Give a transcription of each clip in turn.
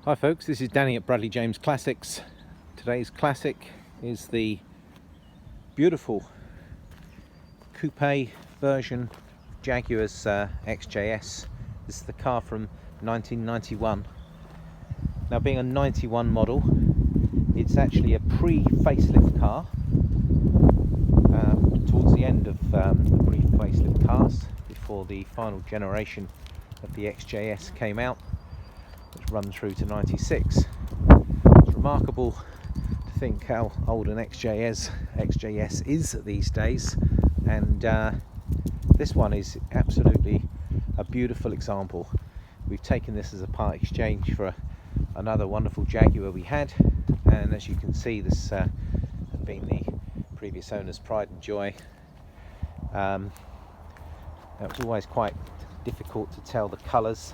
Hi folks, this is Danny at Bradley James Classics. Today's classic is the beautiful coupe version Jaguar XJS. This is the car from 1991. Now, being a 91 model, it's actually a pre-facelift car. Towards the end of the pre-facelift cars, before the final generation of the XJS came out, which run through to 96. It's remarkable to think how old an XJS is these days, and this one is absolutely a beautiful example. We've taken this as a part exchange for another wonderful Jaguar we had, and as you can see, this had been the previous owner's pride and joy. It was always quite difficult to tell the colours,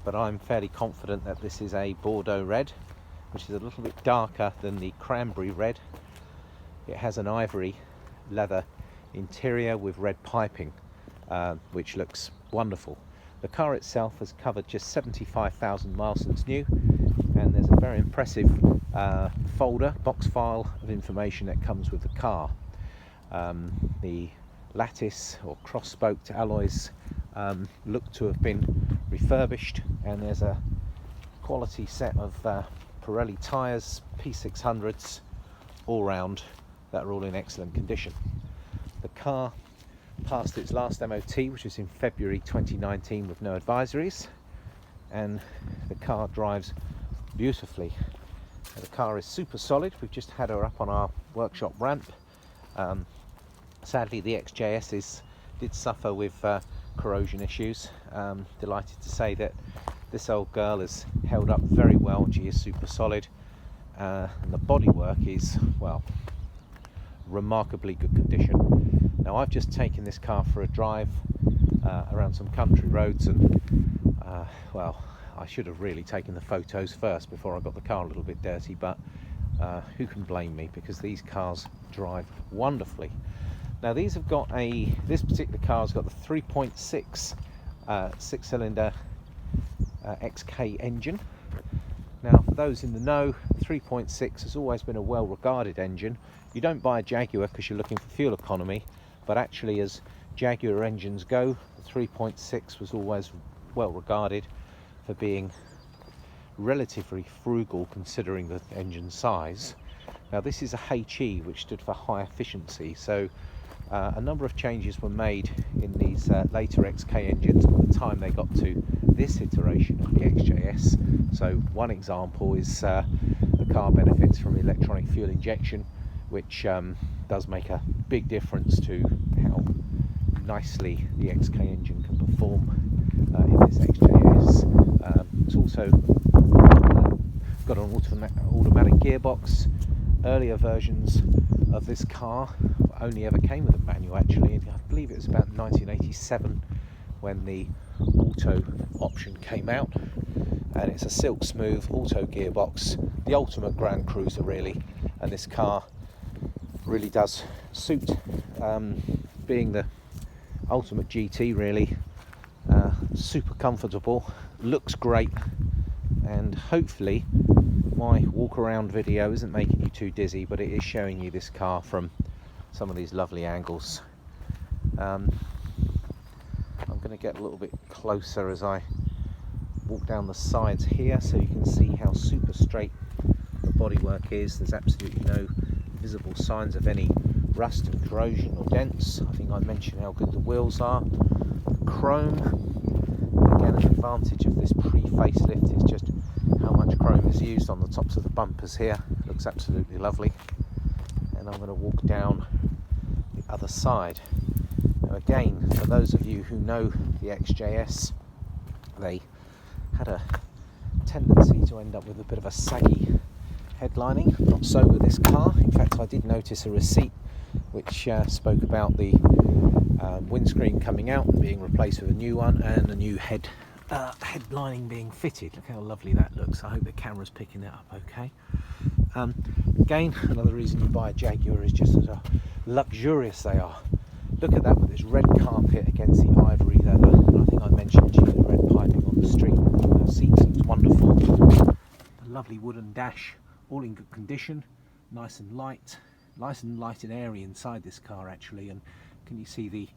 but I'm fairly confident that this is a Bordeaux red, which is a little bit darker than the cranberry red. It has an ivory leather interior with red piping, which looks wonderful. The car itself has covered just 75,000 miles since new, and there's a very impressive box file of information that comes with the car. The lattice or cross-spoked alloys look to have been refurbished, and there's a quality set of Pirelli tyres, P600s, all round, that are all in excellent condition. The car passed its last MOT, which was in February 2019, with no advisories, and the car drives beautifully. The car is super solid. We've just had her up on our workshop ramp. Sadly, the XJS did suffer with corrosion issues. Delighted to say that this old girl has held up very well. She is super solid, and the bodywork is, well, remarkably good condition. Now, I've just taken this car for a drive around some country roads, and well, I should have really taken the photos first before I got the car a little bit dirty, but who can blame me, because these cars drive wonderfully. Now, this particular car's got the 3.6 six-cylinder XK engine. Now, for those in the know, 3.6 has always been a well-regarded engine. You don't buy a Jaguar because you're looking for fuel economy, but actually, as Jaguar engines go, the 3.6 was always well regarded for being relatively frugal considering the engine size. Now, this is a HE, which stood for high efficiency, so a number of changes were made in these later XK engines by the time they got to this iteration of the XJS. So one example is the car benefits from electronic fuel injection, which does make a big difference to how nicely the XK engine can perform in this XJS. It's also got an automatic gearbox. Earlier versions of this car only ever came with a manual, actually, and I believe it was about 1987 when the auto option came out, and it's a silk smooth auto gearbox, the ultimate Grand Cruiser really, and this car really does suit being the ultimate GT really. Super comfortable, looks great, and hopefully my walk around video isn't making you too dizzy, but it is showing you this car from some of these lovely angles. I'm going to get a little bit closer as I walk down the sides here, so you can see how super straight the bodywork is. There's absolutely no visible signs of any rust and corrosion or dents. I think I mentioned how good the wheels are. The chrome, again, an advantage of this pre-facelift is just how much chrome is used on the tops of the bumpers here. It looks absolutely lovely. And I'm going to walk down the other side. Now, again, for those of you who know the XJS, they had a tendency to end up with a bit of a saggy headlining. Not so with this car. In fact, I did notice a receipt which spoke about the windscreen coming out and being replaced with a new one, and a new headlining being fitted. Look how lovely that looks. I hope the camera's picking that up okay. Again, another reason you buy a Jaguar is just how luxurious they are. Look at that with this red carpet against the ivory leather. And I think I mentioned to you the red piping on the street. The seats looks wonderful. lovely wooden dash, all in good condition, nice and light and airy inside this car actually. And can you see the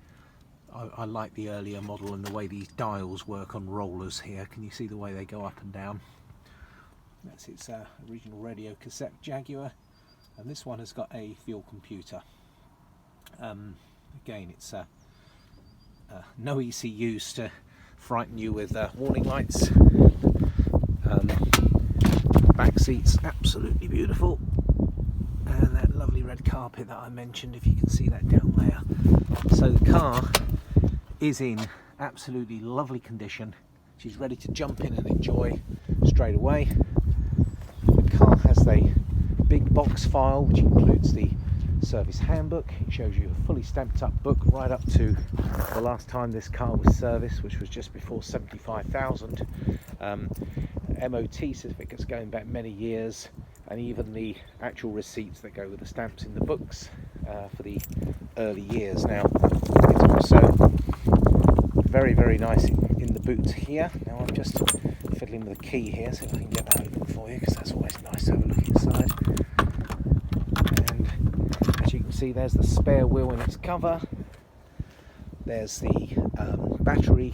I like the earlier model and the way these dials work on rollers here. Can you see the way they go up and down? That's its original radio cassette Jaguar, and this one has got a fuel computer. Again, it's no ECUs to frighten you with warning lights. Back seats absolutely beautiful, and that lovely red carpet that I mentioned, if you can see that down there. So the car is in absolutely lovely condition. She's ready to jump in and enjoy straight away. The car has a big box file which includes the service handbook. It shows you a fully stamped up book right up to the last time this car was serviced, which was just before 75,000. MOT certificates going back many years, and even the actual receipts that go with the stamps in the books for the early years. Now it's also very, very nice in the boot here. Now I'm just fiddling with the key here, so if I can get that open for you, because that's always nice to have a look inside. And as you can see, there's the spare wheel in its cover. There's the battery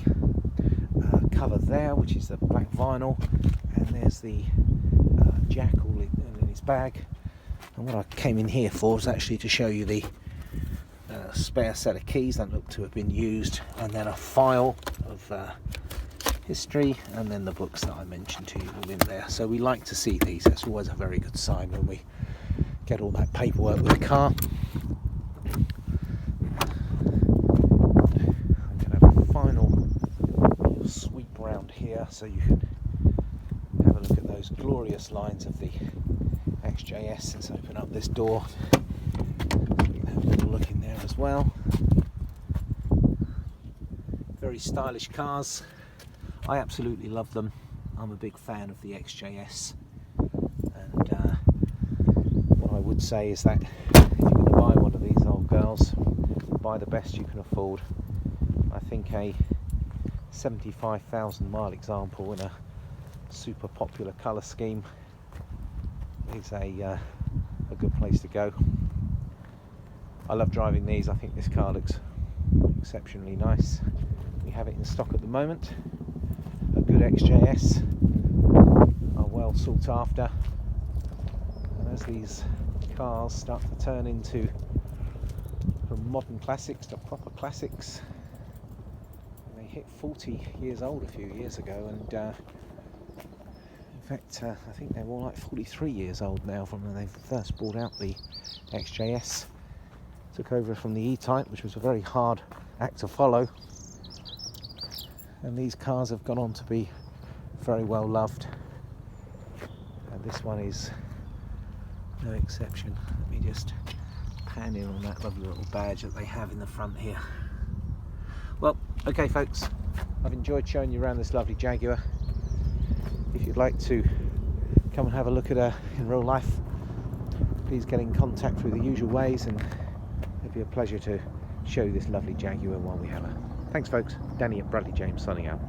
cover there, which is the black vinyl, and there's the jack all in its bag. And what I came in here for was actually to show you the spare set of keys that look to have been used, and then a file of history, and then the books that I mentioned to you within there. So we like to see these. That's always a very good sign when we get all that paperwork with the car. I'm going to have a final sweep around here so you can have a look at those glorious lines of the XJS. Let's open up this door. You can have a little look in there as well. Very stylish cars. I absolutely love them. I'm a big fan of the XJS, and what I would say is that if you're going to buy one of these old girls, buy the best you can afford. I think a 75,000 mile example in a super popular colour scheme is a good place to go. I love driving these. I think this car looks exceptionally nice. We have it in stock at the moment. A good XJS, are well sought after, and as these cars start to turn into from modern classics to proper classics, they hit 40 years old a few years ago, and in fact I think they're more like 43 years old now from when they first brought out the XJS. Took over from the E-Type, which was a very hard act to follow, and these cars have gone on to be very well loved, and this one is no exception. Let me just pan in on that lovely little badge that they have in the front here. Well, okay folks, I've enjoyed showing you around this lovely Jaguar. If you'd like to come and have a look at her in real life, please get in contact through the usual ways, and it'd be a pleasure to show you this lovely Jaguar while we have her. Thanks folks, Danny at Bradley James signing out.